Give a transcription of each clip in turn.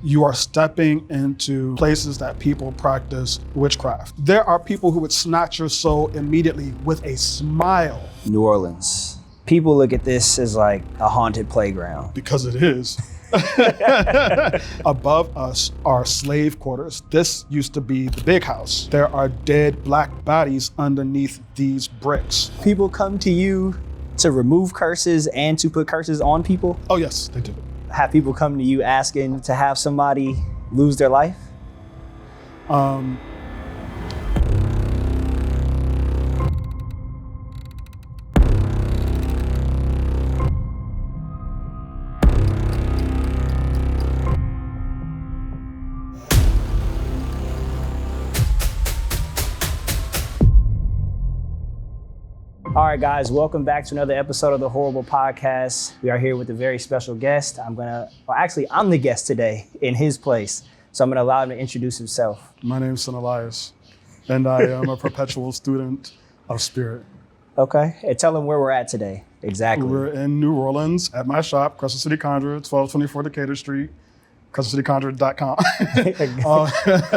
you are stepping into places that people practice witchcraft. There are people who would snatch your soul immediately with a smile. New Orleans. People look at this as like a haunted playground. Because it is. Above us are slave quarters. This used to be the big house. There are dead black bodies underneath these bricks. People come to you to remove curses and to put curses on people? Oh yes, they do. Have people come to you asking to have somebody lose their life? All right, guys, welcome back to another episode of the HORRORble podcast. We are here with a very special guest. I'm the guest today in his place. So I'm gonna allow him to introduce himself. My name is Sen Elias, and I am a perpetual student of spirit. Okay, and tell him where we're at today, exactly. We're in New Orleans at my shop, Crescent City Conjure, 1224 Decatur Street, crescentcityconjure.com.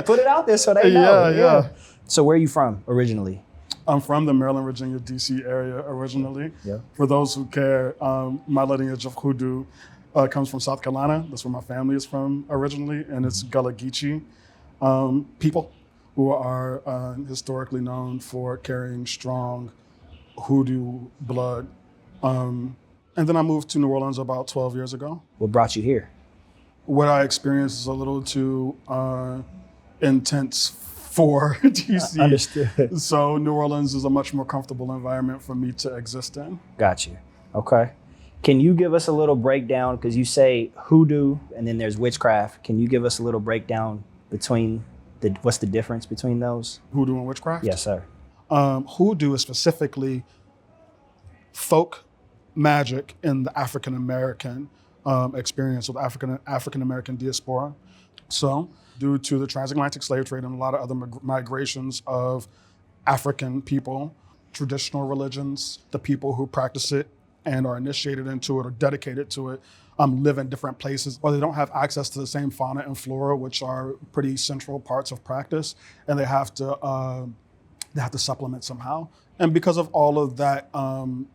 Put it out there so they know. Yeah. So where are you from originally? I'm from the Maryland, Virginia, DC area originally. Yeah. For those who care, my lineage of hoodoo comes from South Carolina. That's where my family is from originally, and it's Gullah Geechee people who are historically known for carrying strong hoodoo blood. And then I moved to New Orleans about 12 years ago. What brought you here? What I experienced is a little too intense for DC. Understood. So New Orleans is a much more comfortable environment for me to exist in. Got you. Okay. Can you give us a little breakdown, because you say hoodoo and then there's witchcraft. Can you give us a little breakdown between what's the difference between those? Hoodoo and witchcraft? Yes, sir. Hoodoo is specifically folk magic in the African-American experience of African-American diaspora. So, due to the transatlantic slave trade and a lot of other migrations of African people, traditional religions, the people who practice it and are initiated into it or dedicated to it, live in different places, or they don't have access to the same fauna and flora, which are pretty central parts of practice, and they have to supplement somehow. And because of all of that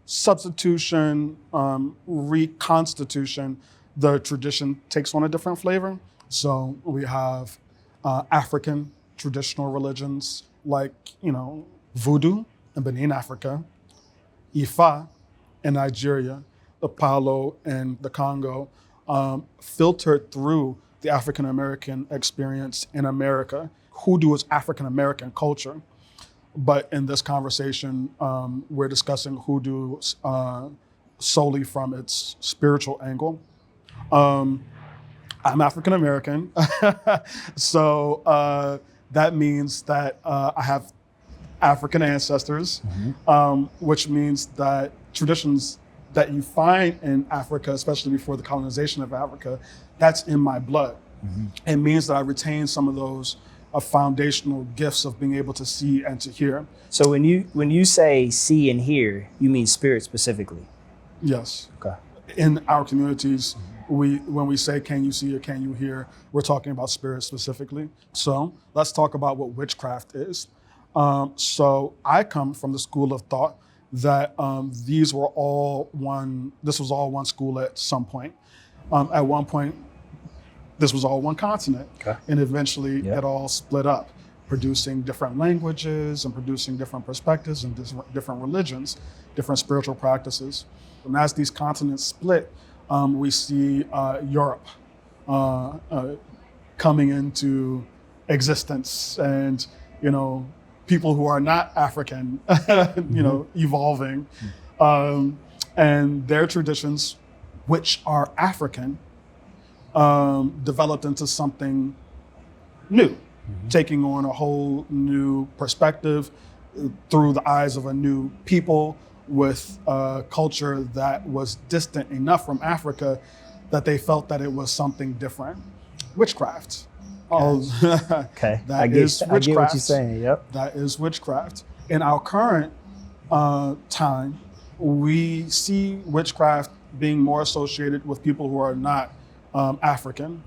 substitution, reconstitution, the tradition takes on a different flavor. So we have African traditional religions like, Voodoo in Benin, Africa, Ifa in Nigeria, the Palo in the Congo, filtered through the African-American experience in America. Hoodoo is African-American culture. But in this conversation, we're discussing hoodoo solely from its spiritual angle. I'm African-American, so that means that I have African ancestors, which means that traditions that you find in Africa, especially before the colonization of Africa, that's in my blood. It means that I retain some of those foundational gifts of being able to see and to hear. So when you say see and hear, you mean spirit specifically? Yes. Okay. In our communities, when we say, can you see or can you hear, we're talking about spirit specifically. So let's talk about what witchcraft is. So I come from the school of thought that this was all one school at some point. At one point, this was all one continent. Okay. And eventually it all split up, producing different languages and producing different perspectives and different religions, different spiritual practices. And as these continents split, we see Europe coming into existence, and people who are not African, evolving, and their traditions, which are African, developed into something new, taking on a whole new perspective through the eyes of a new people, with a culture that was distant enough from Africa that they felt that it was something different. Witchcraft. Okay. I get what you're saying. Yep. That is witchcraft. In our current time, we see witchcraft being more associated with people who are not African,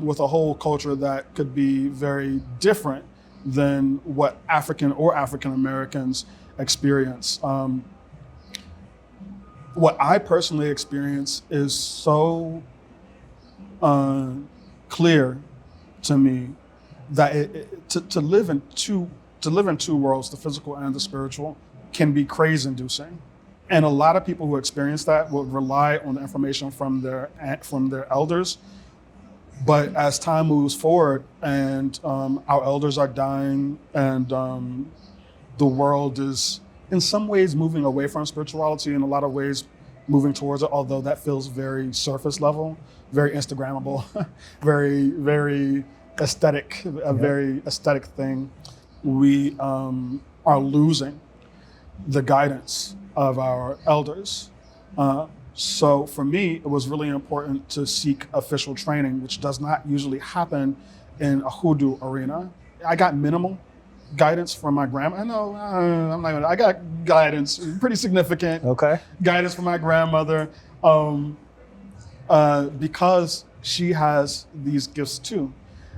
with a whole culture that could be very different than what African or African Americans experience. What I personally experience is so clear to me that to live in two worlds, the physical and the spiritual, can be craze-inducing. And a lot of people who experience that will rely on the information from their elders. But as time moves forward and our elders are dying and the world is in some ways moving away from spirituality, in a lot of ways moving towards it, although that feels very surface level, very Instagrammable, very, very aesthetic, a very aesthetic thing. We are losing the guidance of our elders. So for me, it was really important to seek official training, which does not usually happen in a hoodoo arena. I got minimal guidance from my grandma. I know, I got guidance, pretty significant guidance from my grandmother, because she has these gifts too.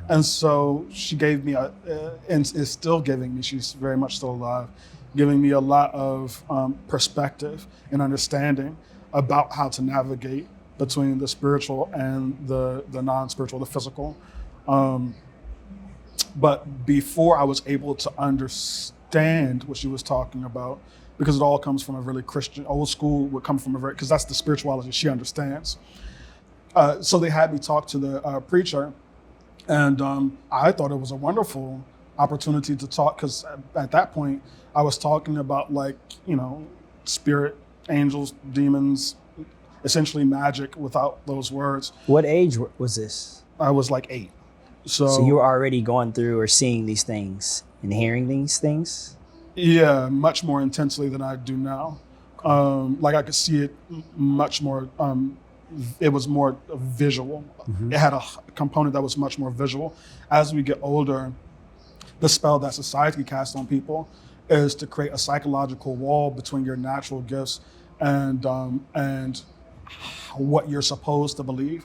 And so she gave me, and is still giving me, she's very much still alive, giving me a lot of perspective and understanding about how to navigate between the spiritual and the non-spiritual, the physical. But before I was able to understand what she was talking about, because it all comes from a really Christian, old school, would come from a very, because that's the spirituality she understands. So they had me talk to the preacher, and I thought it was a wonderful opportunity to talk, because at that point I was talking about, like, you know, spirit, angels, demons, essentially magic without those words. What age was this? I was like 8. So you were already going through or seeing these things and hearing these things? Yeah, much more intensely than I do now. Like I could see it much more, it was more visual. It had a component that was much more visual. As we get older, the spell that society casts on people is to create a psychological wall between your natural gifts and what you're supposed to believe.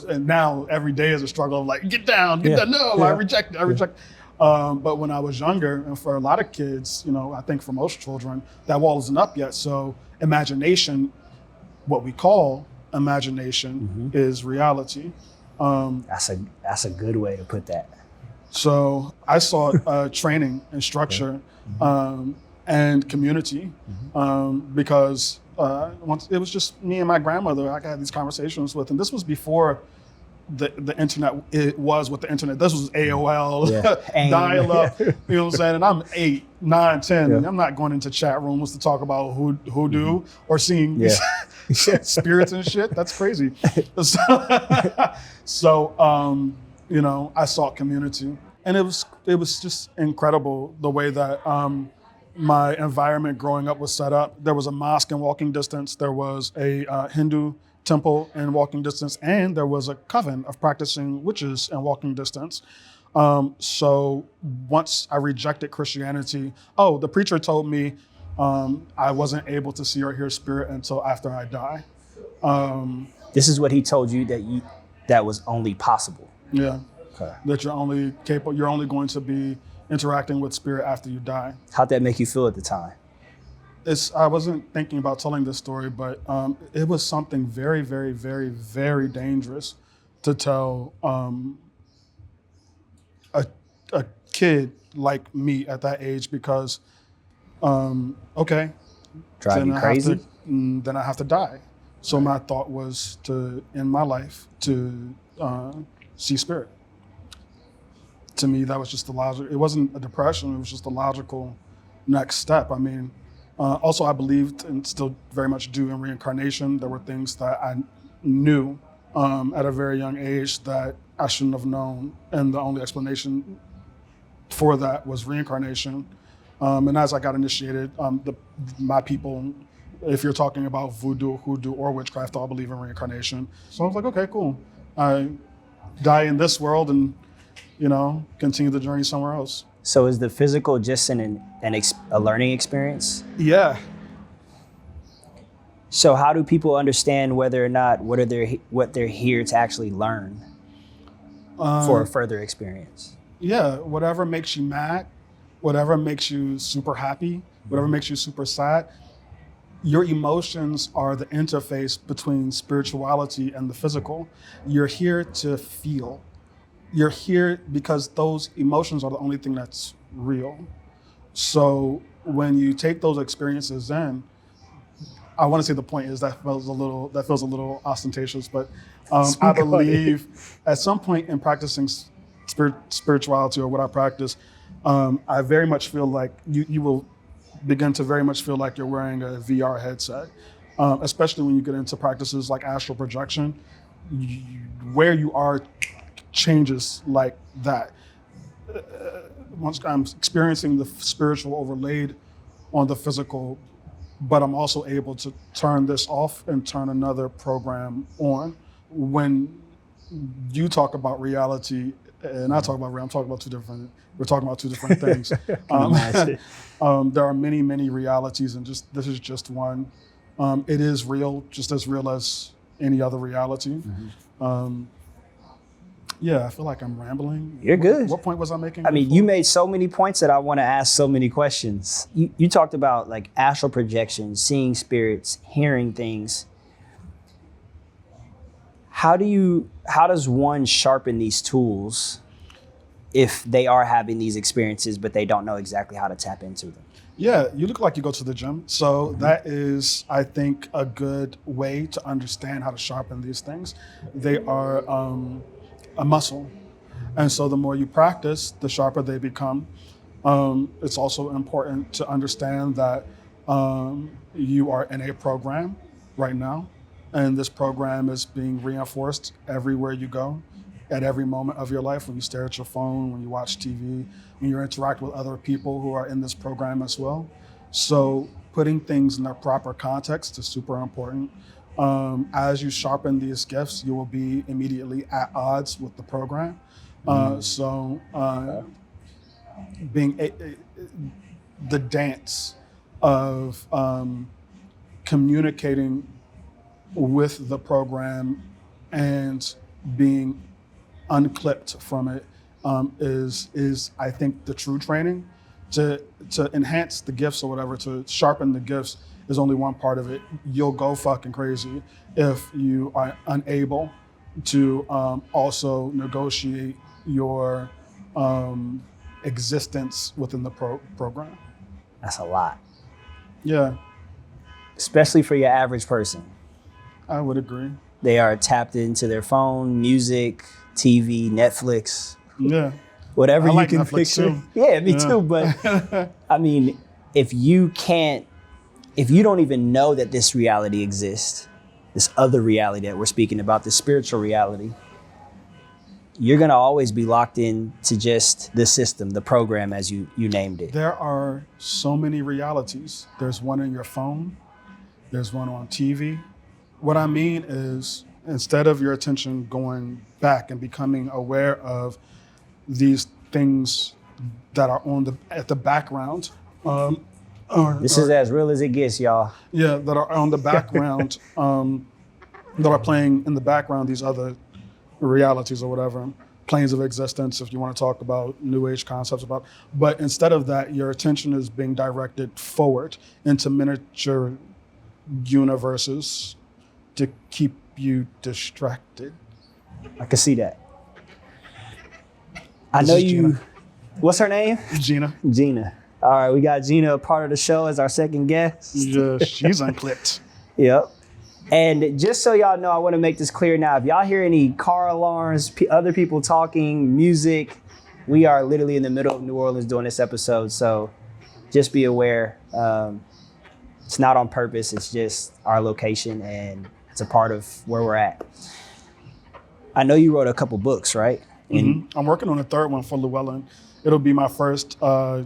And now every day is a struggle of like, get down, no, I reject it. But when I was younger, and for a lot of kids, you know, I think for most children, that wall isn't up yet. So imagination, what we call imagination, is reality. That's a good way to put that. So I saw training and structure and community, because once it was just me and my grandmother I had these conversations with, and this was before the internet, it was what the internet, this was AOL, dial-up, you know what I'm saying? And I'm 8, 9, 10, and I'm not going into chat rooms to talk about hoodoo or seeing spirits and shit. That's crazy. So you know, I sought community, and it was just incredible the way that my environment growing up was set up. There was a mosque in walking distance. There was a Hindu temple in walking distance, and there was a coven of practicing witches in walking distance. So once I rejected Christianity, the preacher told me I wasn't able to see or hear spirit until after I die. This is what he told you, that was only possible. Yeah. Okay. That you're only capable, you're only going to be interacting with spirit after you die. How'd that make you feel at the time? I wasn't thinking about telling this story, but it was something very, very, very, very dangerous to tell a kid like me at that age, because, okay. Drive you crazy? Then I have to die. So my thought was to end my life to see spirit. To me, that was just the logic. It wasn't a depression, it was just a logical next step. I mean, also I believed, and still very much do, in reincarnation. There were things that I knew at a very young age that I shouldn't have known, and the only explanation for that was reincarnation. And as I got initiated, my people, if you're talking about voodoo, hoodoo, or witchcraft, all believe in reincarnation. So I was like, okay, cool. I die in this world and, you know, continue the journey somewhere else. So is the physical just a learning experience? Yeah. So how do people understand whether or not what they're here to actually learn for a further experience? Yeah, whatever makes you mad, whatever makes you super happy, whatever makes you super sad, your emotions are the interface between spirituality and the physical. You're here to feel. You're here because those emotions are the only thing that's real. So when you take those experiences in, I want to say the point is that feels a little ostentatious, but I believe at some point in practicing spirituality or what I practice, I very much feel like you will begin to very much feel like you're wearing a VR headset, especially when you get into practices like astral projection. Where you are changes like that. Once I'm experiencing the spiritual overlaid on the physical, but I'm also able to turn this off and turn another program on. When you talk about reality and I talk about reality, we're talking about two different things. There are many, many realities, and this is just one. It is real, just as real as any other reality. Yeah, I feel like I'm rambling. You're good. What point was I making? I mean, you made so many points that I want to ask so many questions. You talked about like astral projection, seeing spirits, hearing things. How does one sharpen these tools if they are having these experiences, but they don't know exactly how to tap into them? Yeah, you look like you go to the gym. So that is, I think, a good way to understand how to sharpen these things. They are a muscle. And so the more you practice, the sharper they become. It's also important to understand that you are in a program right now, and this program is being reinforced everywhere you go, at every moment of your life, when you stare at your phone, when you watch TV, when you interact with other people who are in this program as well. So putting things in their proper context is super important. As you sharpen these gifts, you will be immediately at odds with the program. Being the dance of communicating with the program and being unclipped from it is I think the true training. To enhance the gifts or whatever, to sharpen the gifts is only one part of it. You'll go fucking crazy if you are unable to also negotiate your existence within the program. That's a lot. Yeah. Especially for your average person. I would agree. They are tapped into their phone, music, TV, Netflix. Yeah. Whatever I you like can Netflix picture. too. Yeah, me too. But I mean, if you don't even know that this reality exists, this other reality that we're speaking about, this spiritual reality, you're gonna always be locked in to just the system, the program, as you named it. There are so many realities. There's one in your phone. There's one on TV. What I mean is, instead of your attention going back and becoming aware of these things that are at the background. This is as real as it gets, y'all. Yeah, that are on the background, that are playing in the background, these other realities or whatever, planes of existence, if you want to talk about New Age concepts about. But instead of that, your attention is being directed forward into miniature universes to keep you distracted. I can see that. I know you. Gina. What's her name? Gina. Gina. All right, we got Gina a part of the show as our second guest. Yeah, she's unclipped. Yep. And just so y'all know, I want to make this clear now. If y'all hear any car alarms, other people talking, music, we are literally in the middle of New Orleans doing this episode. So just be aware. It's not on purpose. It's just our location, and it's a part of where we're at. I know you wrote a couple books, right? I'm working on a third one for Llewellyn. It'll be my first book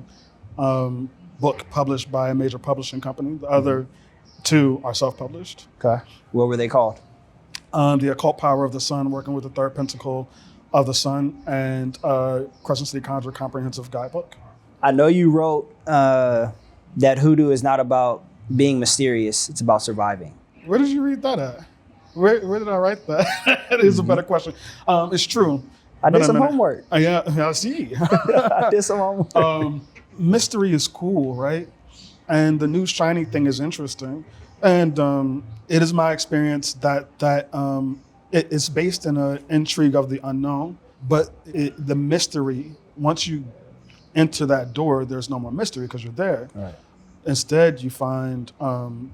published by a major publishing company. The other two are self-published. Okay. What were they called? The Occult Power of the Sun, working with the third pentacle of the sun, and Crescent City Conjure Comprehensive Guidebook. I know you wrote that hoodoo is not about being mysterious, it's about surviving. Where did you read that at? Where did I write that? That is a better question. It's true. I did some homework. Yeah, I see. I did some homework. Mystery is cool, right? And the new shiny thing is interesting. And it is my experience that it is based in an intrigue of the unknown. But the mystery, once you enter that door, there's no more mystery because you're there. Right. Instead, you find, and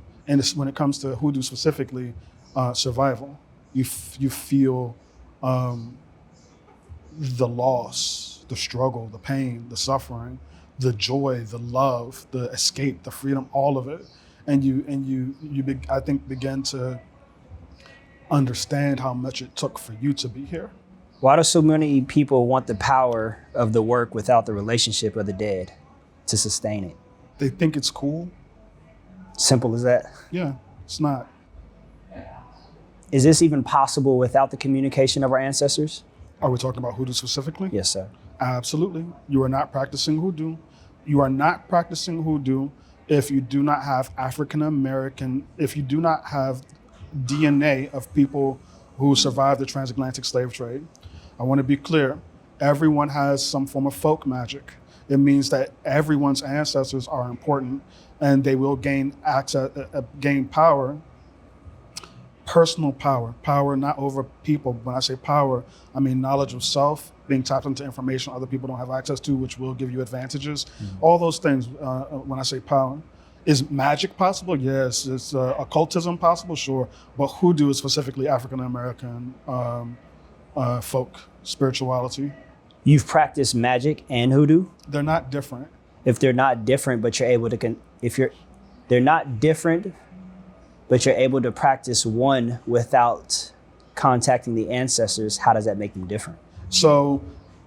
when it comes to hoodoo specifically, survival. You feel the loss, the struggle, the pain, the suffering, the joy, the love, the escape, the freedom, all of it, and I think begin to understand how much it took for you to be here. Why do so many people want the power of the work without the relationship of the dead to sustain it? They think it's cool. Simple as that. Yeah, it's not. Is this even possible without the communication of our ancestors? Are we talking about hoodoo specifically? Yes, sir. Absolutely. You are not practicing hoodoo. You are not practicing hoodoo if you do not have African American, if you do not have DNA of people who survived the transatlantic slave trade. I want to be clear. Everyone has some form of folk magic. It means that everyone's ancestors are important and they will gain access, gain power, personal power not over people. When I say power, I mean knowledge of self, being tapped into information other people don't have access to, which will give you advantages. Mm-hmm. All those things, when I say power. Is magic possible? Yes. Is occultism possible? Sure. But hoodoo is specifically African American folk spirituality. You've practiced magic and hoodoo? They're not different. If they're not different, but you're able to, they're not different, but you're able to practice one without contacting the ancestors, how does that make them different? So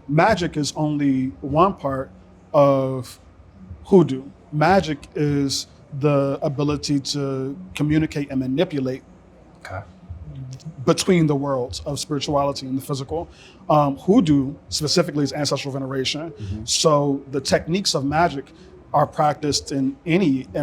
magic is only one part of hoodoo. Magic is the ability to communicate and manipulate between the worlds of spirituality and the physical. Hoodoo specifically is ancestral veneration. Mm-hmm. So the techniques of magic are practiced in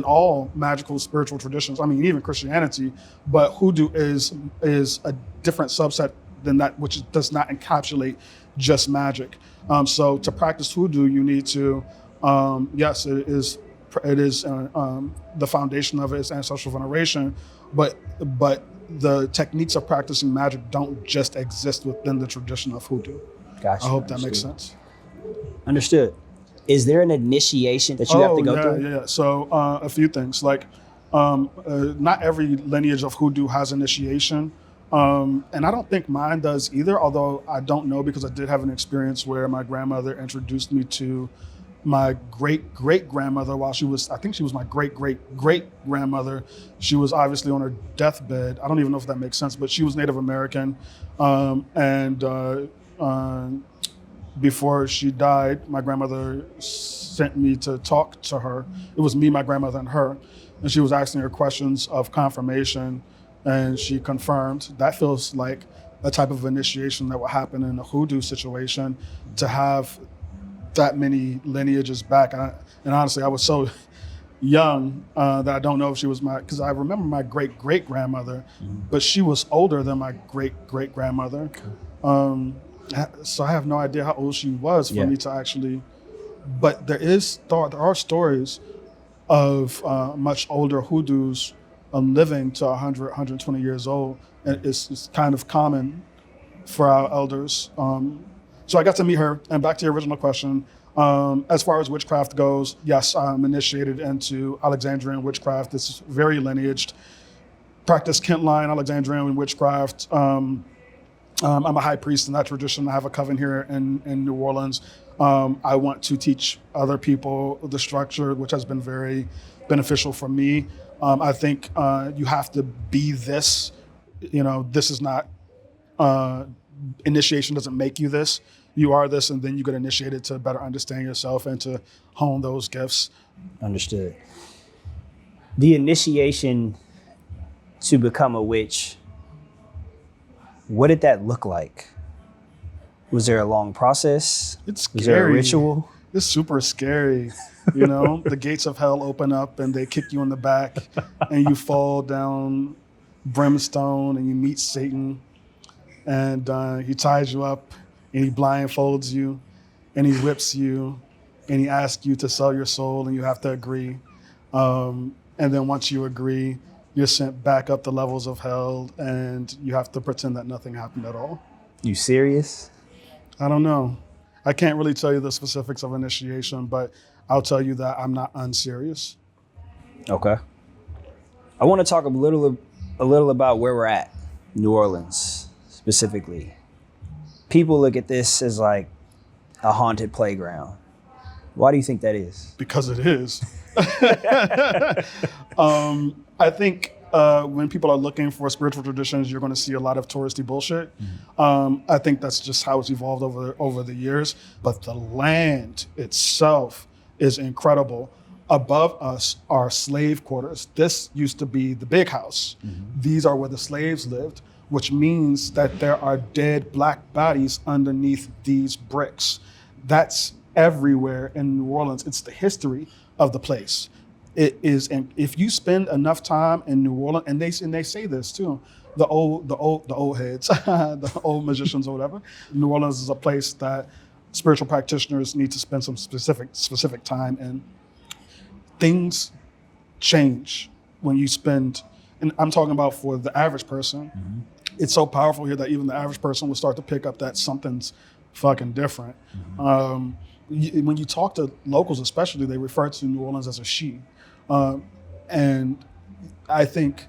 all magical spiritual traditions. I mean, even Christianity, but hoodoo is a different subset than that, which does not encapsulate just magic. So to practice hoodoo, you need to, yes, it is the foundation of it is ancestral veneration, but the techniques of practicing magic don't just exist within the tradition of hoodoo. Gotcha. I hope that makes sense. Understood. Is there an initiation that you have to go through? Yeah. So a few things, like not every lineage of hoodoo has initiation. And I don't think mine does either, although I don't know because I did have an experience where my grandmother introduced me to my great-great-grandmother while she was my great-great-great-grandmother. She was obviously on her deathbed. I don't even know if that makes sense, but she was Native American. Before she died, my grandmother sent me to talk to her. It was me, my grandmother, and her. And she was asking her questions of confirmation, and she confirmed. That feels like a type of initiation that would happen in a hoodoo situation, to have that many lineages back. And honestly, I was so young that I don't know if she was because I remember my great-great-grandmother, but she was older than my great-great-grandmother. So I have no idea how old she was for me to actually, but there are stories of much older hoodoos living to 100, 120 years old. And it's kind of common for our elders. So I got to meet her, and back to your original question. As far as witchcraft goes, yes, I'm initiated into Alexandrian witchcraft. It's very lineaged. Practice Kentline Alexandrian witchcraft. I'm a high priest in that tradition. I have a coven here in New Orleans. I want to teach other people the structure, which has been very beneficial for me. I think you have to be this. This is not, initiation doesn't make you this. You are this, and then you get initiated to better understand yourself and to hone those gifts. Understood. The initiation to become a witch, what did that look like? Was there a long process? It's scary. Was there a ritual? It's super scary. The gates of hell open up and they kick you in the back and you fall down brimstone and you meet Satan, and he ties you up and he blindfolds you and he whips you and he asks you to sell your soul and you have to agree. And then once you agree, you're sent back up the levels of hell and you have to pretend that nothing happened at all. You serious? I don't know. I can't really tell you the specifics of initiation, but I'll tell you that I'm not unserious. Okay. I want to talk a little about where we're at, New Orleans specifically. People look at this as like a haunted playground. Why do you think that is? Because it is. I think when people are looking for spiritual traditions, you're going to see a lot of touristy bullshit. I think that's just how it's evolved over the years. But the land itself is incredible. Above us are slave quarters. This used to be the big house. These are where the slaves lived, which means that there are dead black bodies underneath these bricks. That's everywhere in New Orleans. It's the history of the place. It is, and if you spend enough time in New Orleans, and they say this too, the old heads, the old magicians or whatever. New Orleans is a place that spiritual practitioners need to spend some specific time in. Things change when you spend, and I'm talking about for the average person. It's so powerful here that even the average person will start to pick up that something's fucking different. When you talk to locals, especially, they refer to New Orleans as a she. And I think,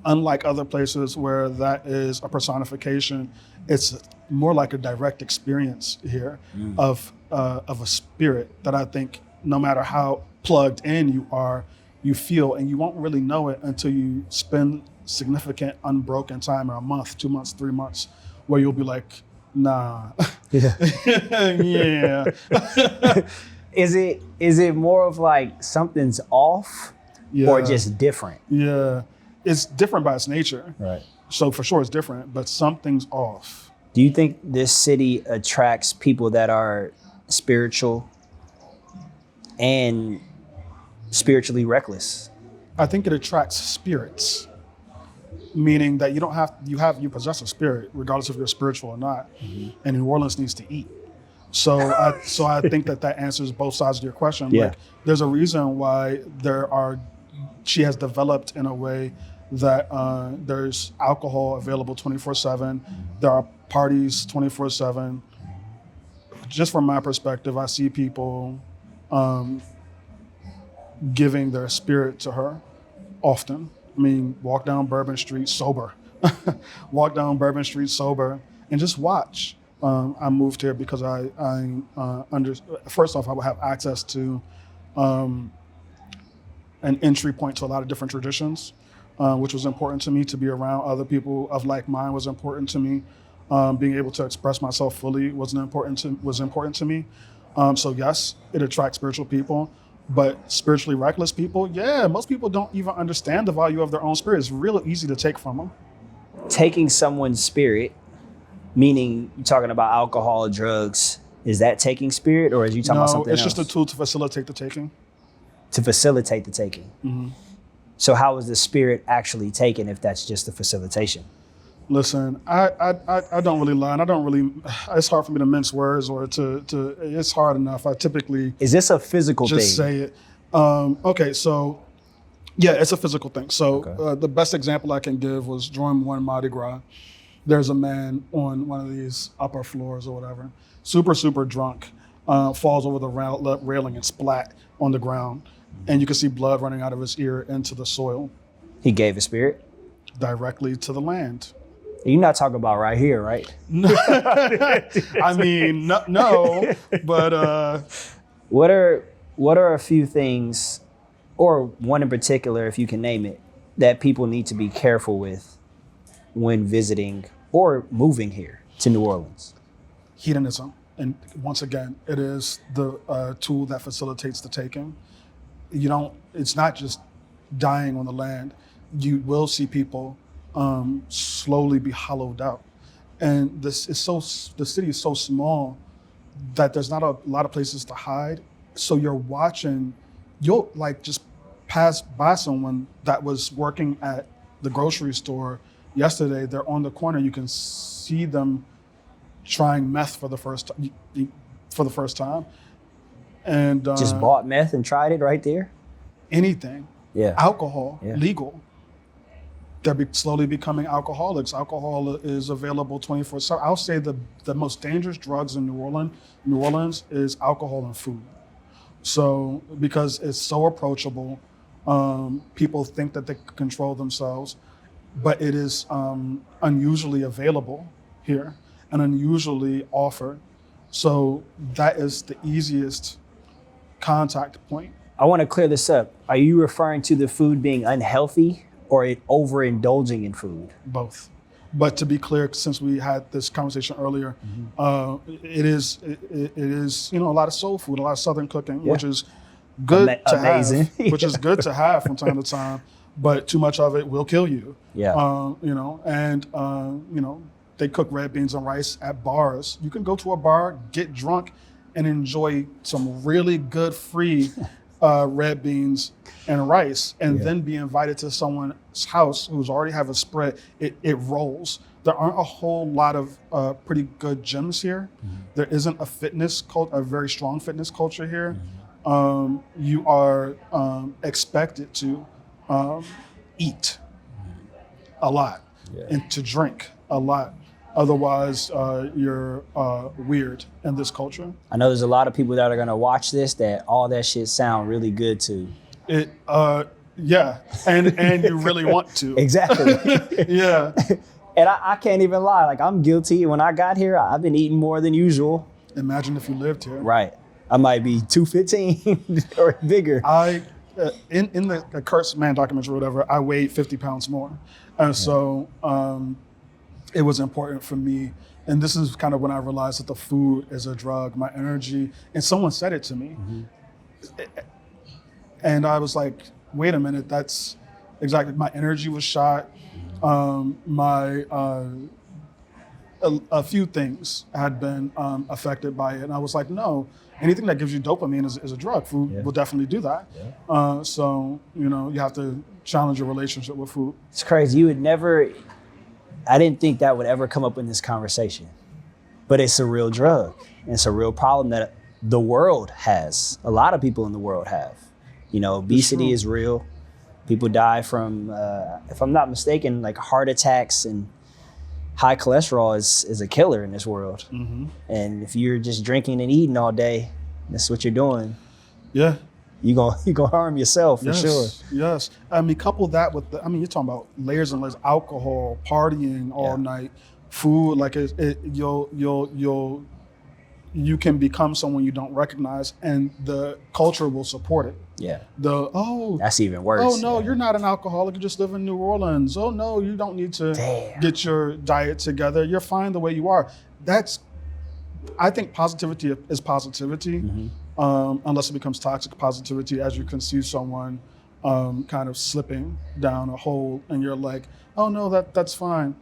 unlike other places where that is a personification, it's more like a direct experience here of a spirit that I think no matter how plugged in you are, you feel, and you won't really know it until you spend significant unbroken time, or a month, 2 months, 3 months, where you'll be like, nah. Yeah. Yeah. Is it more of like something's off or just different? Yeah. It's different by its nature. Right. So for sure it's different, but something's off. Do you think this city attracts people that are spiritual and spiritually reckless? I think it attracts spirits, meaning that you possess a spirit, regardless if you're spiritual or not. And New Orleans needs to eat. So I think that answers both sides of your question. Yeah. Like, there's a reason why she has developed in a way that there's alcohol available 24/7. There are parties 24/7. Just from my perspective, I see people giving their spirit to her often. I mean, walk down Bourbon Street sober. Walk down Bourbon Street sober and just watch. I moved here because first off, I would have access to an entry point to a lot of different traditions, which was important to me. To be around other people of like mind was important to me. Being able to express myself fully was important to me. So yes, it attracts spiritual people, but spiritually reckless people, yeah, most people don't even understand the value of their own spirit. It's real easy to take from them. Taking someone's spirit, meaning you're talking about alcohol or drugs, is that taking spirit, or is you talking about something else? No, it's just a tool to facilitate the taking. To facilitate the taking. Mm-hmm. So how is the spirit actually taken if that's just a facilitation? Listen, I don't really lie, and I don't really. It's hard for me to mince words or to. It's hard enough. I typically. Is this a physical thing? Just say it. Okay, so yeah, it's a physical thing. So the best example I can give was during one Mardi Gras. There's a man on one of these upper floors or whatever, super drunk, falls over the railing and splat on the ground, and you can see blood running out of his ear into the soil. He gave his spirit directly to the land. You're not talking about right here, right? I mean, no, but what are a few things, or one in particular, if you can name it, that people need to be careful with when visiting or moving here to New Orleans? Hedonism, and once again, it is the tool that facilitates the taking. It's not just dying on the land. You will see people slowly be hollowed out. And the city is so small that there's not a lot of places to hide. So you'll like just pass by someone that was working at the grocery store yesterday. They're on the corner. You can see them trying meth for the first time. And just bought meth and tried it right there? Anything. Yeah. Alcohol, yeah. legal. They're slowly becoming alcoholics. Alcohol is available 24/7. I'll say the most dangerous drugs in New Orleans is alcohol and food. So because it's so approachable, people think that they can control themselves, but it is unusually available here and unusually offered. So that is the easiest contact point. I want to clear this up. Are you referring to the food being unhealthy or it overindulging in food? Both. But to be clear, since we had this conversation earlier, it is a lot of soul food, a lot of Southern cooking, which is good to amazing. have, which is good to have from time to time. But too much of it will kill you. Yeah. They cook red beans and rice at bars. You can go to a bar, get drunk, and enjoy some really good free red beans and rice, and then be invited to someone's house who's already have a spread. It rolls. There aren't a whole lot of pretty good gyms here. There isn't a very strong fitness culture here. You are expected to eat a lot and to drink a lot. Otherwise, you're weird in this culture. I know there's a lot of people that are gonna watch this that all that shit sound really good to. Yeah, and you really want to. Exactly. Yeah. And I can't even lie, like I'm guilty. When I got here, I've been eating more than usual. Imagine if you lived here. Right. I might be 215 or bigger. In the Cursed Man documentary or whatever, I weighed 50 pounds more. And so it was important for me. And this is kind of when I realized that the food is a drug, my energy. And someone said it to me. And I was like, wait a minute, that's exactly, my energy was shot. A few things had been affected by it. And I was like, no, anything that gives you dopamine is a drug. Food will definitely do that. So, you have to challenge your relationship with food. It's crazy. I didn't think that would ever come up in this conversation, but it's a real drug. And it's a real problem that the world has. A lot of people in the world have. Obesity is real. People die from, if I'm not mistaken, like heart attacks, and high cholesterol is a killer in this world. And if you're just drinking and eating all day, that's what you're doing. Yeah. You're gonna harm yourself for sure. Yes. I mean, couple that with you're talking about layers and layers, alcohol, partying all night, food, like you can become someone you don't recognize, and the culture will support it. Yeah. That's even worse. Oh no, you're not an alcoholic, you just live in New Orleans. Oh no, you don't need to get your diet together. You're fine the way you are. I think positivity is positivity, unless it becomes toxic positivity, as you can see someone kind of slipping down a hole and you're like, oh no, that's fine.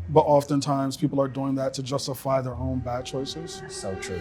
But oftentimes people are doing that to justify their own bad choices. So true.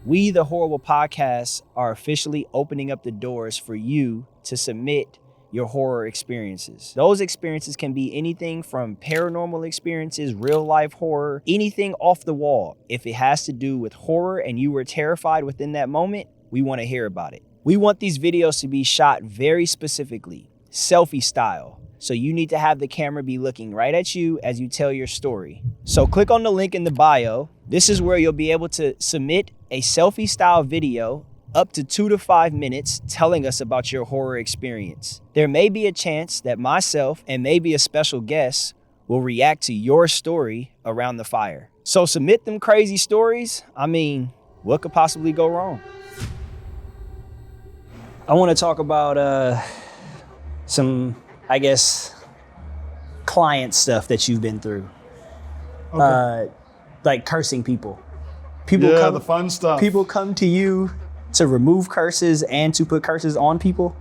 We, the Horrible Podcast, are officially opening up the doors for you to submit your horror experiences. Those experiences can be anything from paranormal experiences, real life horror, anything off the wall. If it has to do with horror and you were terrified within that moment, we want to hear about it. We want these videos to be shot very specifically, selfie style. So you need to have the camera be looking right at you as you tell your story. So click on the link in the bio. This is where you'll be able to submit a selfie style video up to 2 to 5 minutes telling us about your horror experience. There may be a chance that myself and maybe a special guest will react to your story around the fire. So submit them crazy stories. I mean, what could possibly go wrong? I want to talk about some, I guess, client stuff that you've been through. Okay. Like cursing people. The fun stuff. People come to you to remove curses and to put curses on people?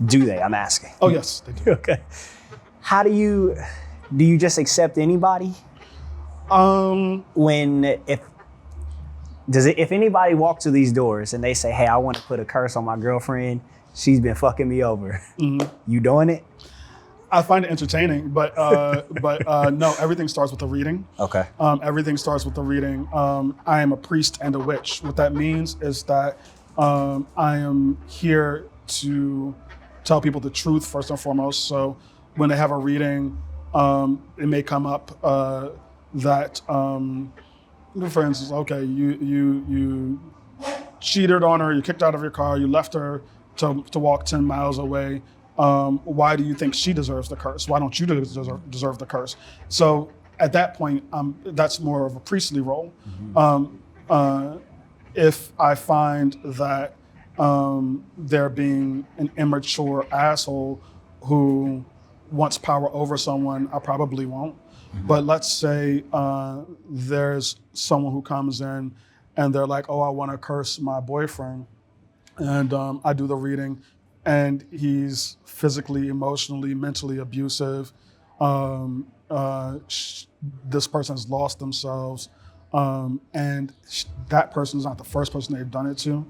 Do they? I'm asking. Oh, yes, they do. Okay. How do you just accept anybody? If anybody walks through these doors and they say, hey, I want to put a curse on my girlfriend, she's been fucking me over. You doing it? I find it entertaining, but no, everything starts with a reading. Okay. Everything starts with the reading. I am a priest and a witch. What that means is that I am here to tell people the truth first and foremost. So when they have a reading, it may come up that, for instance, okay, you cheated on her, you kicked her out of your car, you left her to walk 10 miles away. Why do you think she deserves the curse? Why don't you deserve the curse? So at that point, that's more of a priestly role. If I find that they're being an immature asshole who wants power over someone, I probably won't. But let's say there's someone who comes in and they're like, oh, I want to curse my boyfriend. And I do the reading and he's physically, emotionally, mentally abusive. This person has lost themselves. And that person is not the first person they've done it to.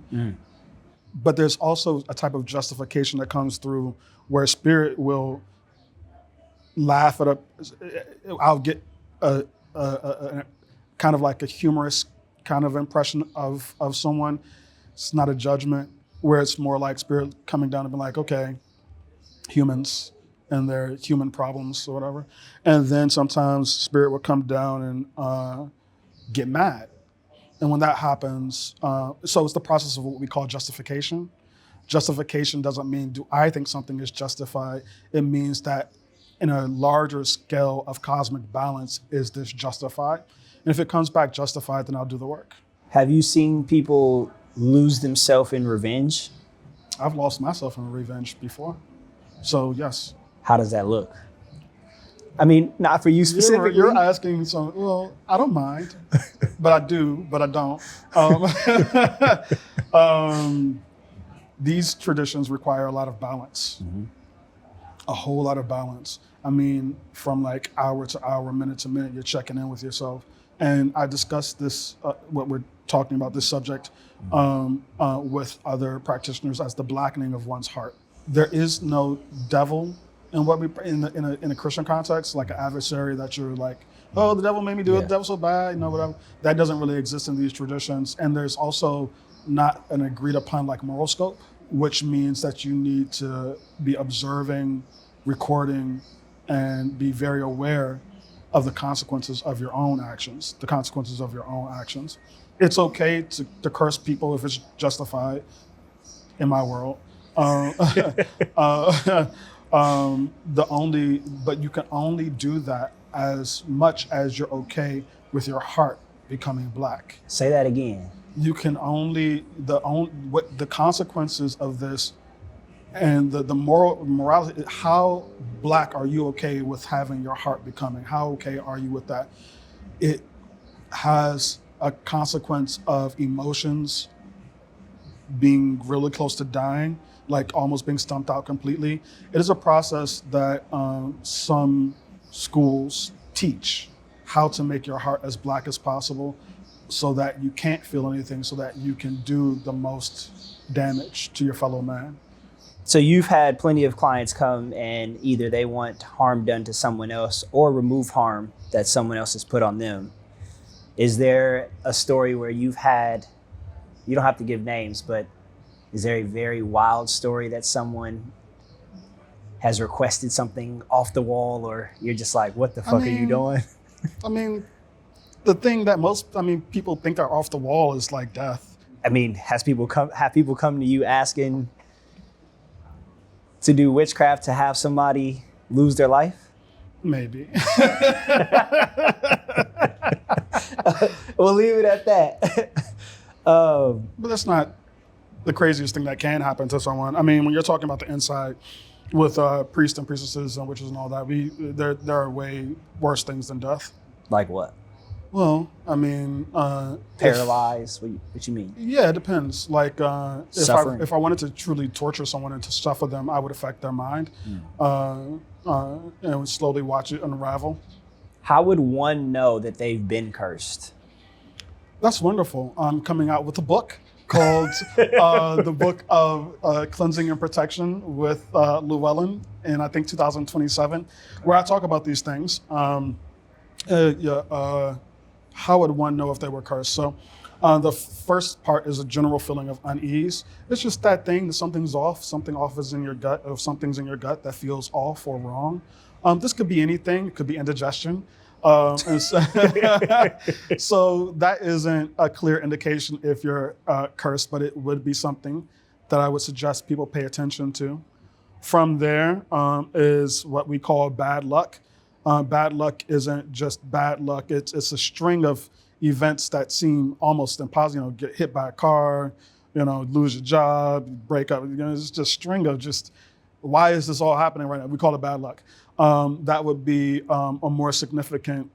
But there's also a type of justification that comes through where spirit will laugh at I'll get a kind of like a humorous kind of impression of someone. It's not a judgment, where it's more like spirit coming down and being like, okay, humans and their human problems or whatever. And then sometimes spirit will come down and get mad. And when that happens, so it's the process of what we call justification. Justification doesn't mean, do I think something is justified? It means that in a larger scale of cosmic balance, is this justified? And if it comes back justified, then I'll do the work. Have you seen people lose themselves in revenge? I've lost myself in revenge before. So yes. How does that look? I mean, not for you specifically. You're asking some, well, I don't mind, but I do, but I don't. These traditions require a lot of balance, a whole lot of balance. I mean, from like hour to hour, minute to minute, you're checking in with yourself. And I discussed this, what we're talking about, this subject, with other practitioners as the blackening of one's heart. There is no devil in what we in a Christian context, like an adversary that you're like, oh, the devil made me do it, the devil's so bad, you know, whatever. That doesn't really exist in these traditions. And there's also not an agreed upon like moral scope, which means that you need to be observing, recording, and be very aware of the consequences of your own actions, It's okay to curse people if it's justified in my world. But you can only do that as much as you're okay with your heart becoming black. Say that again. You can what the consequences of this and the morality, how black are you okay with having your heart becoming? How okay are you with that? It has a consequence of emotions being really close to dying, like almost being stumped out completely. It is a process that some schools teach, how to make your heart as black as possible so that you can't feel anything, so that you can do the most damage to your fellow man. So you've had plenty of clients come and either they want harm done to someone else or remove harm that someone else has put on them. Is there a story where you've had, you don't have to give names, but is there a very wild story that someone has requested something off the wall, or you're just like, what the fuck are you doing? I mean, the thing that people think are off the wall is like death. I mean, have people come to you asking to do witchcraft to have somebody lose their life? Maybe. We'll leave it at that. But that's not the craziest thing that can happen to someone. I mean, when you're talking about the inside with priests and priestesses and witches and all that, there are way worse things than death. Like what? Well, I mean, paralyzed. What you mean? Yeah, it depends. Like if I wanted to truly torture someone and to suffer them, I would affect their mind, and would slowly watch it unravel. How would one know that they've been cursed? That's wonderful. I'm coming out with a book called The Book of Cleansing and Protection with Llewellyn in, I think, 2027, where I talk about these things. How would one know if they were cursed? So the first part is a general feeling of unease. It's just that thing that something's off, something off is in your gut, or something's in your gut that feels off or wrong. This could be anything. It could be indigestion. So, so that isn't a clear indication if you're cursed, but it would be something that I would suggest people pay attention to. From there is what we call bad luck. Bad luck isn't just bad luck. It's a string of events that seem almost impossible. Get hit by a car, lose your job, break up. It's just a string of just, why is this all happening right now? We call it bad luck. That would be a more significant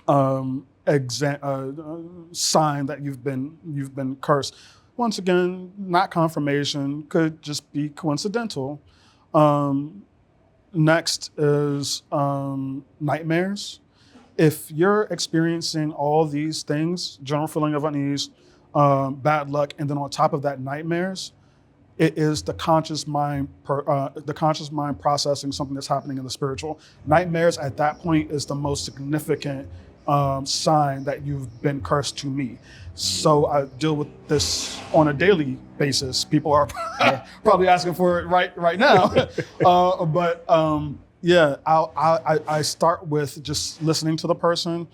sign that you've been cursed. Once again, not confirmation, could just be coincidental. Next is nightmares. If you're experiencing all these things, general feeling of unease, bad luck, and then on top of that, nightmares, it is the conscious mind processing something that's happening in the spiritual. Nightmares at that point is the most significant sign that you've been cursed to me. So I deal with this on a daily basis. People are probably asking for it right now. I start with just listening to the person,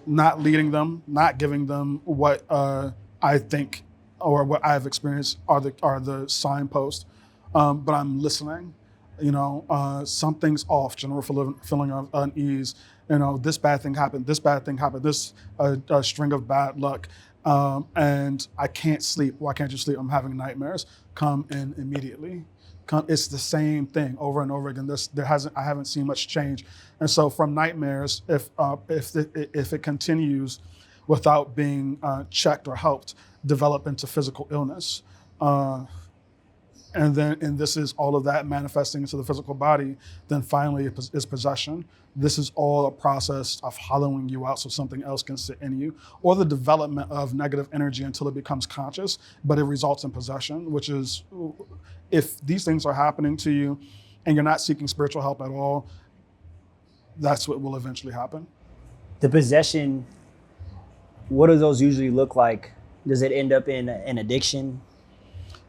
not leading them, not giving them what I think or what I've experienced are the signposts, but I'm listening. Something's off. General feeling of unease. This bad thing happened. This bad thing happened. This a string of bad luck, and I can't sleep. Why can't you sleep? I'm having nightmares. Come in immediately. It's the same thing over and over again. I haven't seen much change, and so from nightmares, if it continues without being checked or helped, develop into physical illness. And this is all of that manifesting into the physical body, then finally is possession. This is all a process of hollowing you out so something else can sit in you, or the development of negative energy until it becomes conscious, but it results in possession, which is, if these things are happening to you and you're not seeking spiritual help at all, that's what will eventually happen. The possession, what do those usually look like? Does it end up in an addiction?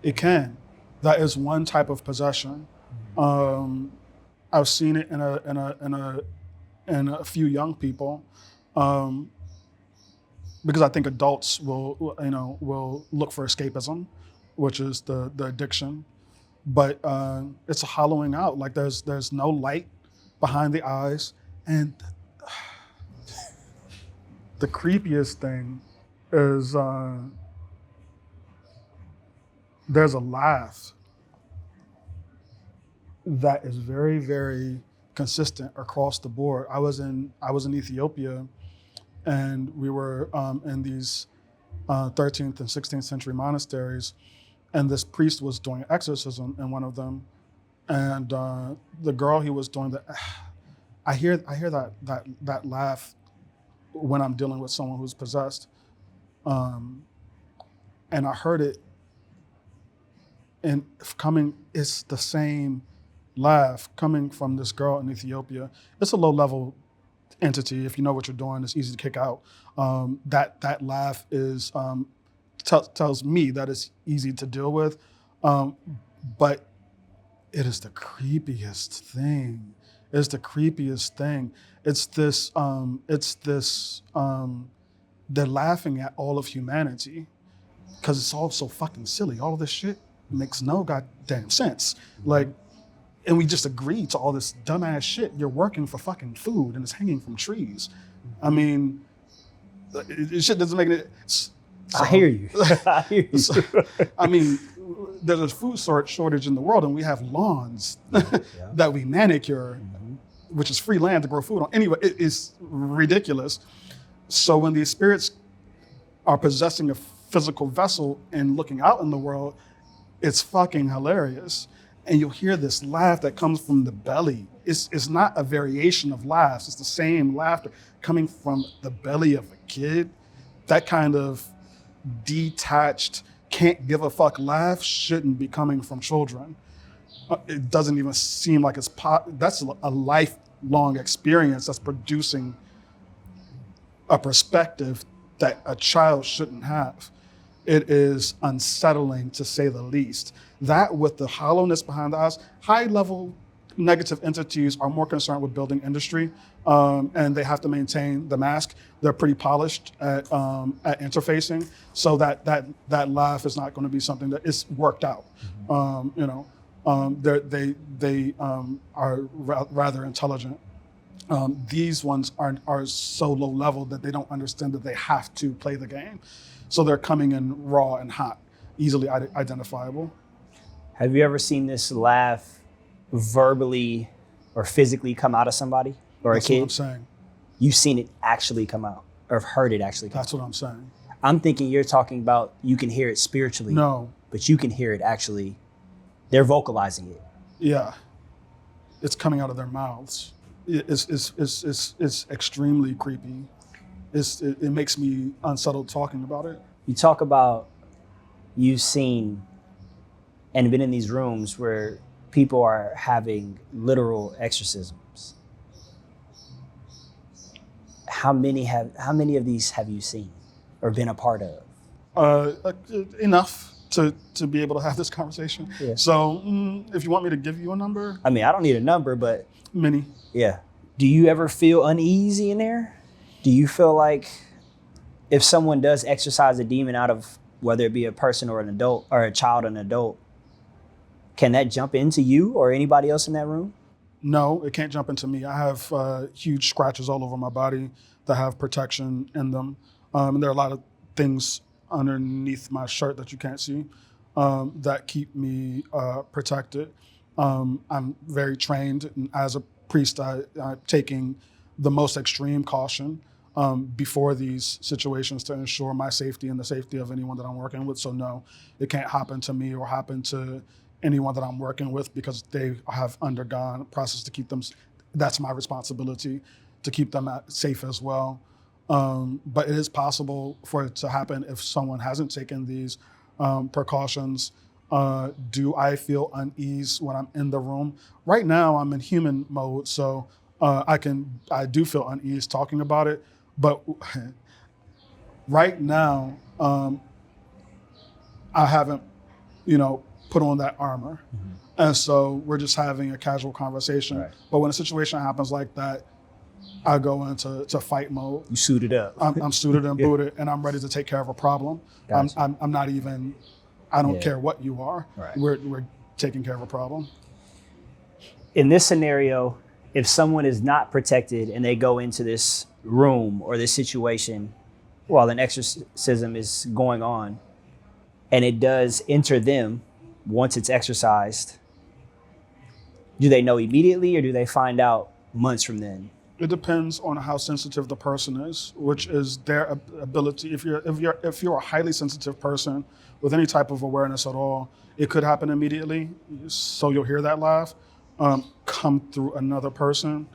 It can. That is one type of possession. I've seen it in a few young people, because I think adults will look for escapism, which is the addiction. But it's a hollowing out. Like there's no light behind the eyes, and the creepiest thing is there's a laugh that is very, very consistent across the board. I was in Ethiopia, and we were in these 13th and 16th century monasteries, and this priest was doing exorcism in one of them, and the girl he was doing I hear that laugh when I'm dealing with someone who's possessed, and I heard it, and it's the same laugh coming from this girl in Ethiopia. It's a low-level entity. If you know what you're doing, it's easy to kick out. That laugh is tells me that it's easy to deal with, but it is the creepiest thing. It's the creepiest thing. It's this. They're laughing at all of humanity because it's all so fucking silly. All of this shit makes no goddamn sense. And we just agreed to all this dumbass shit. You're working for fucking food and it's hanging from trees. I mean, shit doesn't make it. I hear you. I hear you. I mean, there's a food shortage in the world, and we have lawns that we manicure, which is free land to grow food on. Anyway, it is ridiculous. So when these spirits are possessing a physical vessel and looking out in the world, it's fucking hilarious. And you'll hear this laugh that comes from the belly. It's not a variation of laughs. It's the same laughter coming from the belly of a kid. That kind of detached, can't give a fuck laugh shouldn't be coming from children. It doesn't even seem like that's a lifelong experience that's producing a perspective that a child shouldn't have. It is unsettling, to say the least. That, with the hollowness behind the eyes, high-level negative entities are more concerned with building industry, and they have to maintain the mask. They're pretty polished at interfacing, so that laugh is not going to be something that is worked out. They are rather intelligent. These ones are so low level that they don't understand that they have to play the game. So they're coming in raw and hot, easily identifiable. Have you ever seen this laugh verbally or physically come out of somebody or That's a kid? That's what I'm saying. You've seen it actually come out or have heard it actually come out. That's what I'm saying. I'm thinking you're talking about you can hear it spiritually. No. But you can hear it actually. They're vocalizing it. Yeah. It's coming out of their mouths. It's extremely creepy. It makes me unsettled talking about it. You talk about you've seen and been in these rooms where people are having literal exorcisms. How many of these have you seen or been a part of? Enough to be able to have this conversation. Yeah. So if you want me to give you a number. I mean, I don't need a number, but. Many. Yeah. Do you ever feel uneasy in there? Do you feel like if someone does exorcise a demon out of whether it be a person or an adult or a child and an adult, can that jump into you or anybody else in that room? No, it can't jump into me. I have huge scratches all over my body that have protection in them. And there are a lot of things underneath my shirt that you can't see that keep me protected. I'm very trained, and as a priest, I'm taking the most extreme caution before these situations to ensure my safety and the safety of anyone that I'm working with. So no, it can't happen to me or happen to anyone that I'm working with because they have undergone a process to keep them. That's my responsibility to keep them safe as well. But it is possible for it to happen if someone hasn't taken these precautions. Do I feel unease when I'm in the room? Right now, I'm in human mode, so I do feel unease talking about it. But right now, I haven't, put on that armor, and so we're just having a casual conversation. Right. But when a situation happens like that, I go into fight mode. You suited up. I'm suited and booted, and I'm ready to take care of a problem. Gotcha. I'm not even. I don't care what you are. Right. We're taking care of a problem. In this scenario, if someone is not protected and they go into this room or this situation while an exorcism is going on, and it does enter them once it's exorcised, do they know immediately or do they find out months from then? It depends on how sensitive the person is, which is their ability. If you're a highly sensitive person with any type of awareness at all, it could happen immediately. So you'll hear that laugh come through another person.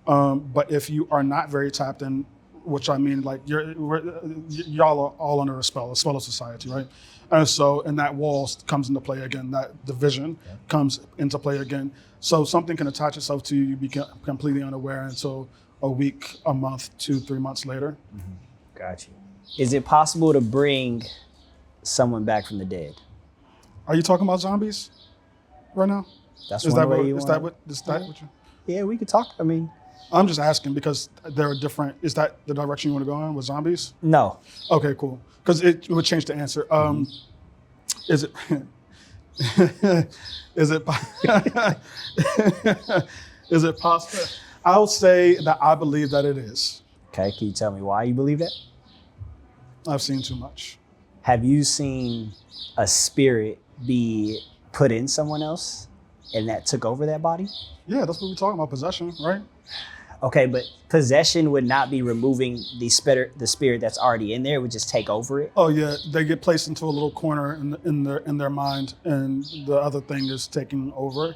But if you are not very tapped in, which I mean, like y'all are all under a spell of society, right? And so, and that wall comes into play again, that division comes into play again. So something can attach itself to you, you become completely unaware until a week, a month, 2-3 months later. Mm-hmm. Got you. Is it possible to bring someone back from the dead? Are you talking about zombies right now? That's one way you want. Is that what you? Yeah, we could talk. I mean, I'm just asking because there are different. Is that the direction you want to go in with zombies? No. Okay, cool. Because it would change the answer. Is it? Is it? Is it possible? I'll say that I believe that it is. Okay, can you tell me why you believe that? I've seen too much. Have you seen a spirit be put in someone else and that took over that body? Yeah, that's what we're talking about, possession, right? Okay, but possession would not be removing the spirit that's already in there. It would just take over it. Oh yeah, they get placed into a little corner in their mind, and the other thing is taking over.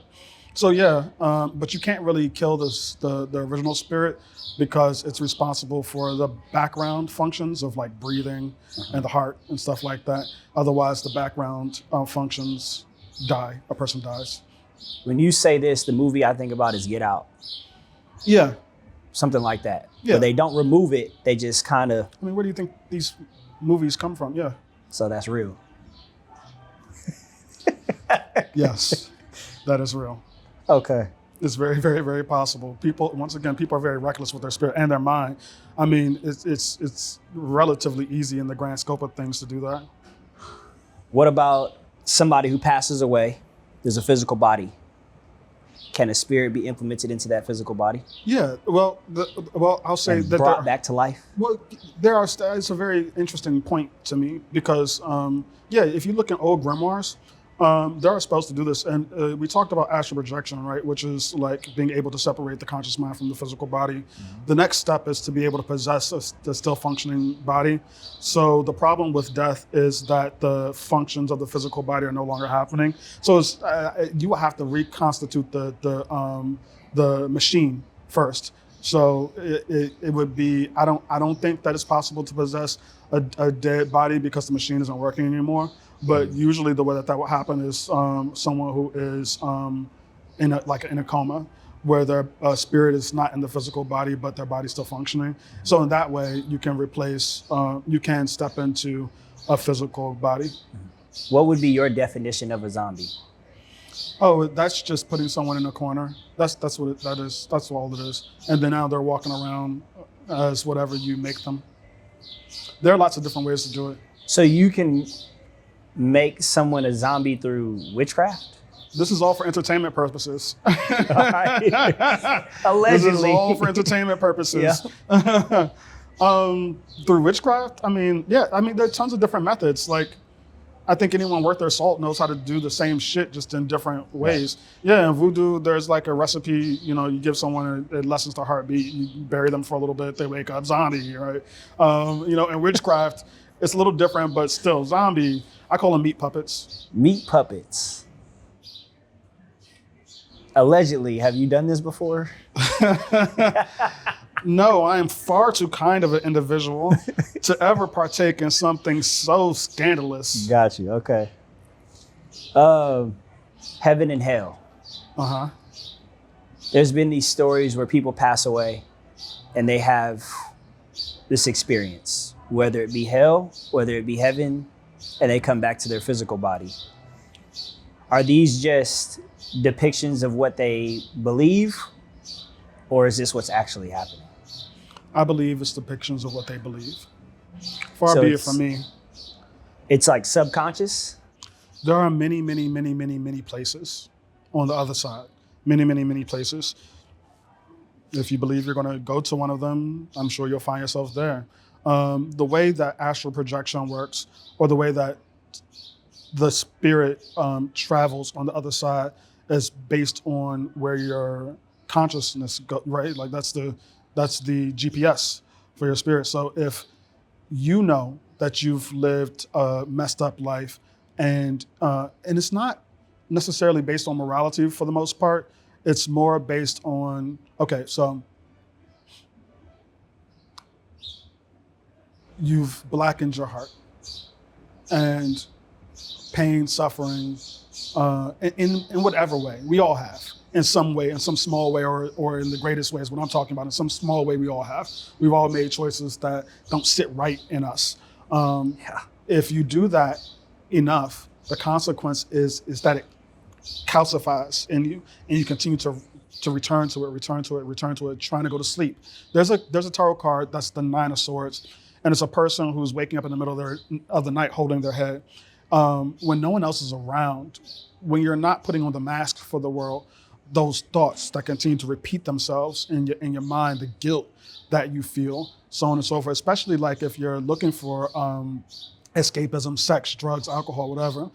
So yeah, but you can't really kill the original spirit because it's responsible for the background functions of like breathing and the heart and stuff like that. Otherwise, the background functions die. A person dies. When you say this, the movie I think about is Get Out. Yeah. Something like that. Yeah. But they don't remove it. They just kind of. I mean, where do you think these movies come from? Yeah. So that's real. Yes, that is real. Okay. It's very, very, very possible. People, once again, people are very reckless with their spirit and their mind. I mean, it's relatively easy in the grand scope of things to do that. What about somebody who passes away? There's a physical body. Can a spirit be implemented into that physical body? Yeah. Well, I'll say And that brought back to life. Well, it's a very interesting point to me because, if you look at old grimoires, there are spells to do this. And we talked about astral projection, right? Which is like being able to separate the conscious mind from the physical body. Mm-hmm. The next step is to be able to possess a still functioning body. So the problem with death is that the functions of the physical body are no longer happening. So you will have to reconstitute the machine first. So it would be, I don't think that it's possible to possess a dead body because the machine isn't working anymore. But usually the way that will happen is someone who is in a coma, where their spirit is not in the physical body, but their body's still functioning. So in that way, you can step into a physical body. What would be your definition of a zombie? Oh, that's just putting someone in a corner. That's what that is. That's all it is. And then now they're walking around as whatever you make them. There are lots of different ways to do it. So you can make someone a zombie through witchcraft? This is all for entertainment purposes. Allegedly. This is all for entertainment purposes. Yeah. Through witchcraft, there are tons of different methods. Like, I think anyone worth their salt knows how to do the same shit just in different ways. Right. Yeah, in voodoo, there's like a recipe, you give someone it lessens their heartbeat, you bury them for a little bit, they wake up zombie, right? In witchcraft, it's a little different, but still zombie. I call them meat puppets. Meat puppets. Allegedly, have you done this before? No, I am far too kind of an individual to ever partake in something so scandalous. Got you, okay. Heaven and hell. Uh-huh. There's been these stories where people pass away and they have this experience, whether it be hell, whether it be heaven, and they come back to their physical body. Are these just depictions of what they believe, or is this what's actually happening? I believe it's depictions of what they believe. Far be it from me. It's like subconscious? There are many, many, many, many, many places on the other side. Many, many, many places. If you believe you're going to go to one of them, I'm sure you'll find yourself there. The way that astral projection works, or the way that the spirit travels on the other side, is based on where your consciousness goes, right? Like that's the GPS for your spirit. So if you know that you've lived a messed up life, and it's not necessarily based on morality for the most part, it's more based on, so you've blackened your heart, and pain, suffering, in whatever way, we all have. In some way, in some small way, or in the greatest way is what I'm talking about. In some small way, we all have. We've all made choices that don't sit right in us. If you do that enough, the consequence is that it calcifies in you, and you continue to return to it, trying to go to sleep. There's a tarot card that's the Nine of Swords, and it's a person who's waking up in the middle of the night holding their head. When no one else is around, when you're not putting on the mask for the world, those thoughts that continue to repeat themselves in your mind, the guilt that you feel, so on and so forth, especially like if you're looking for escapism, sex, drugs, alcohol, whatever.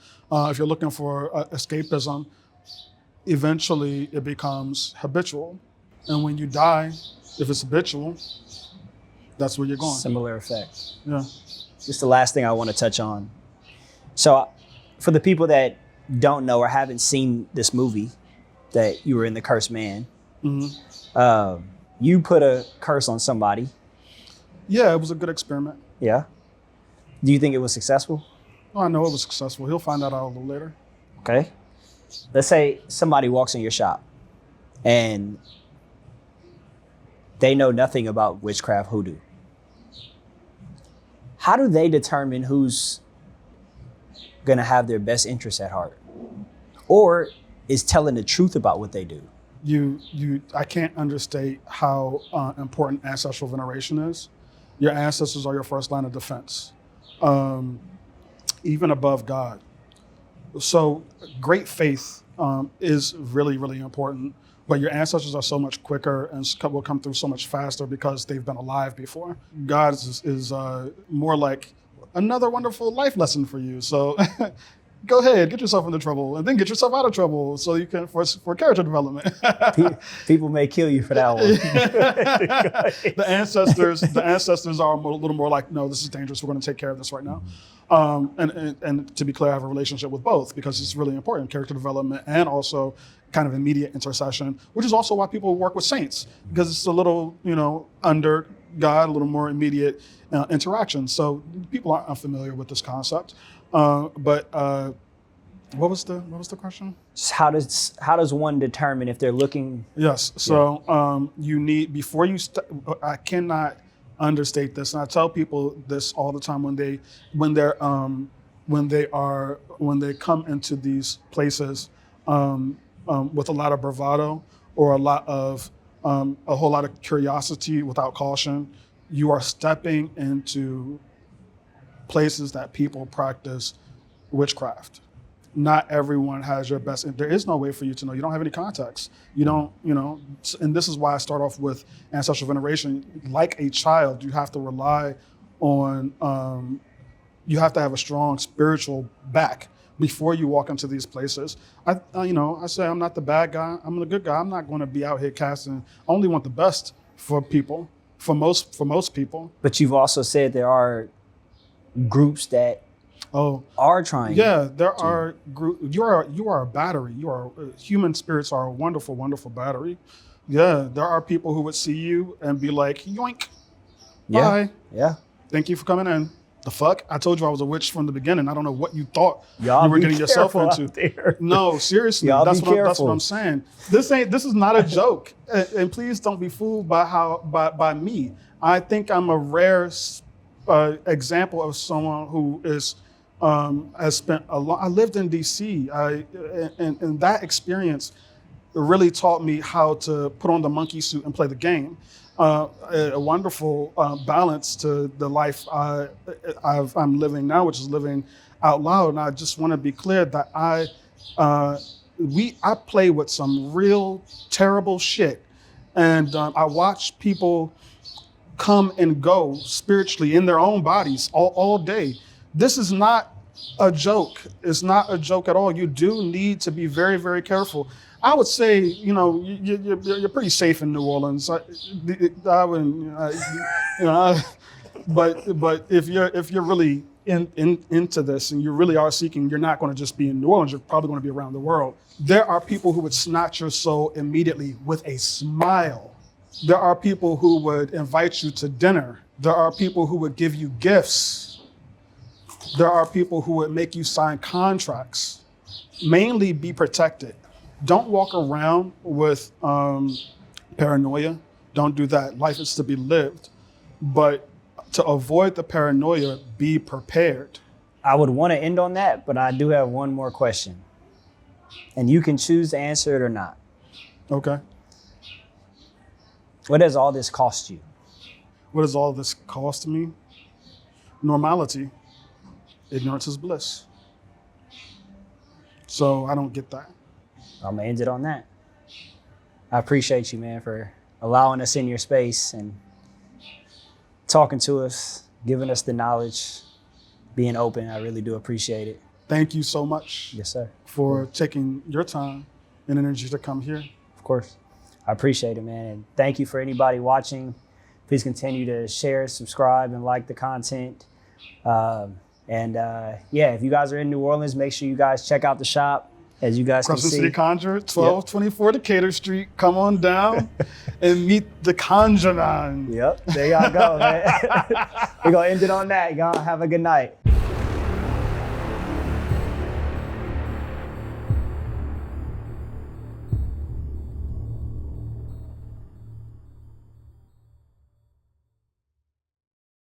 If you're looking for escapism, eventually it becomes habitual. And when you die, if it's habitual, that's where you're going. Similar effect. Yeah. Just the last thing I want to touch on. So for the people that don't know or haven't seen this movie, that you were in the cursed man. Mm-hmm. You put a curse on somebody. Yeah, it was a good experiment. Yeah. Do you think it was successful? Oh, I know it was successful. He'll find that out a little later. Okay. Let's say somebody walks in your shop and they know nothing about witchcraft hoodoo. How do they determine who's going to have their best interests at heart? Or is telling the truth about what they do? I can't understate how important ancestral veneration is. Your ancestors are your first line of defense, even above God. So great faith is really, really important, but your ancestors are so much quicker and will come through so much faster because they've been alive before. God is more like another wonderful life lesson for you. So go ahead, get yourself into trouble, and then get yourself out of trouble so you can for character development. People may kill you for that one. The ancestors are a little more like, no, this is dangerous. We're going to take care of this right now. And to be clear, I have a relationship with both because it's really important, character development and also kind of immediate intercession, which is also why people work with saints, because it's a little, under God, a little more immediate interaction. So people aren't unfamiliar with this concept. But what was the question? How does one determine if they're looking? Yes. So you need before you. I cannot understate this, and I tell people this all the time when they come into these places with a lot of bravado or a whole lot of curiosity without caution. You are stepping into places that people practice witchcraft. Not everyone has your best. There is no way for you to know. You don't have any context. You don't, and this is why I start off with ancestral veneration. Like a child, you have to rely on, you have to have a strong spiritual back before you walk into these places. I say I'm not the bad guy. I'm the good guy. I'm not going to be out here casting. I only want the best for people, for most people. But you've also said there are groups that are trying. Yeah, there are groups. You are a battery. Human spirits are a wonderful, wonderful battery. Yeah, there are people who would see you and be like, yoink, bye. Yeah. Thank you for coming in. The fuck? I told you I was a witch from the beginning. I don't know what you thought you were getting yourself into. No, seriously. That's what I'm saying. This is not a joke. And please don't be fooled by me. I think I'm a rare example of someone who has spent a lot. I lived in DC. And that experience really taught me how to put on the monkey suit and play the game. A wonderful balance to the life I'm living now, which is living out loud. And I just want to be clear that I play with some real terrible shit, and I watch people come and go spiritually in their own bodies all day. This is not a joke. It's not a joke at all. You do need to be very, very careful. I would say, you're pretty safe in New Orleans. I wouldn't, but if you're really into this and you really are seeking, you're not going to just be in New Orleans. You're probably going to be around the world. There are people who would snatch your soul immediately with a smile. There are people who would invite you to dinner. There are people who would give you gifts. There are people who would make you sign contracts. Mainly be protected. Don't walk around with paranoia. Don't do that. Life is to be lived. But to avoid the paranoia, be prepared. I would want to end on that, but I do have one more question. And you can choose to answer it or not. Okay. What does all this cost you? What does all this cost me? Normality. Ignorance is bliss. So I don't get that. I'm going to end it on that. I appreciate you, man, for allowing us in your space and talking to us, giving us the knowledge, being open. I really do appreciate it. Thank you so much. Yes, sir. For taking your time and energy to come here. Of course. I appreciate it, man. And thank you for anybody watching. Please continue to share, subscribe, and like the content. If you guys are in New Orleans, make sure you guys check out the shop. As you guys Crescent can see. City Conjure, 1224 Decatur Street. Come on down and meet the Conjure Man. Yep, there y'all go, man. We're going to end it on that. Y'all have a good night.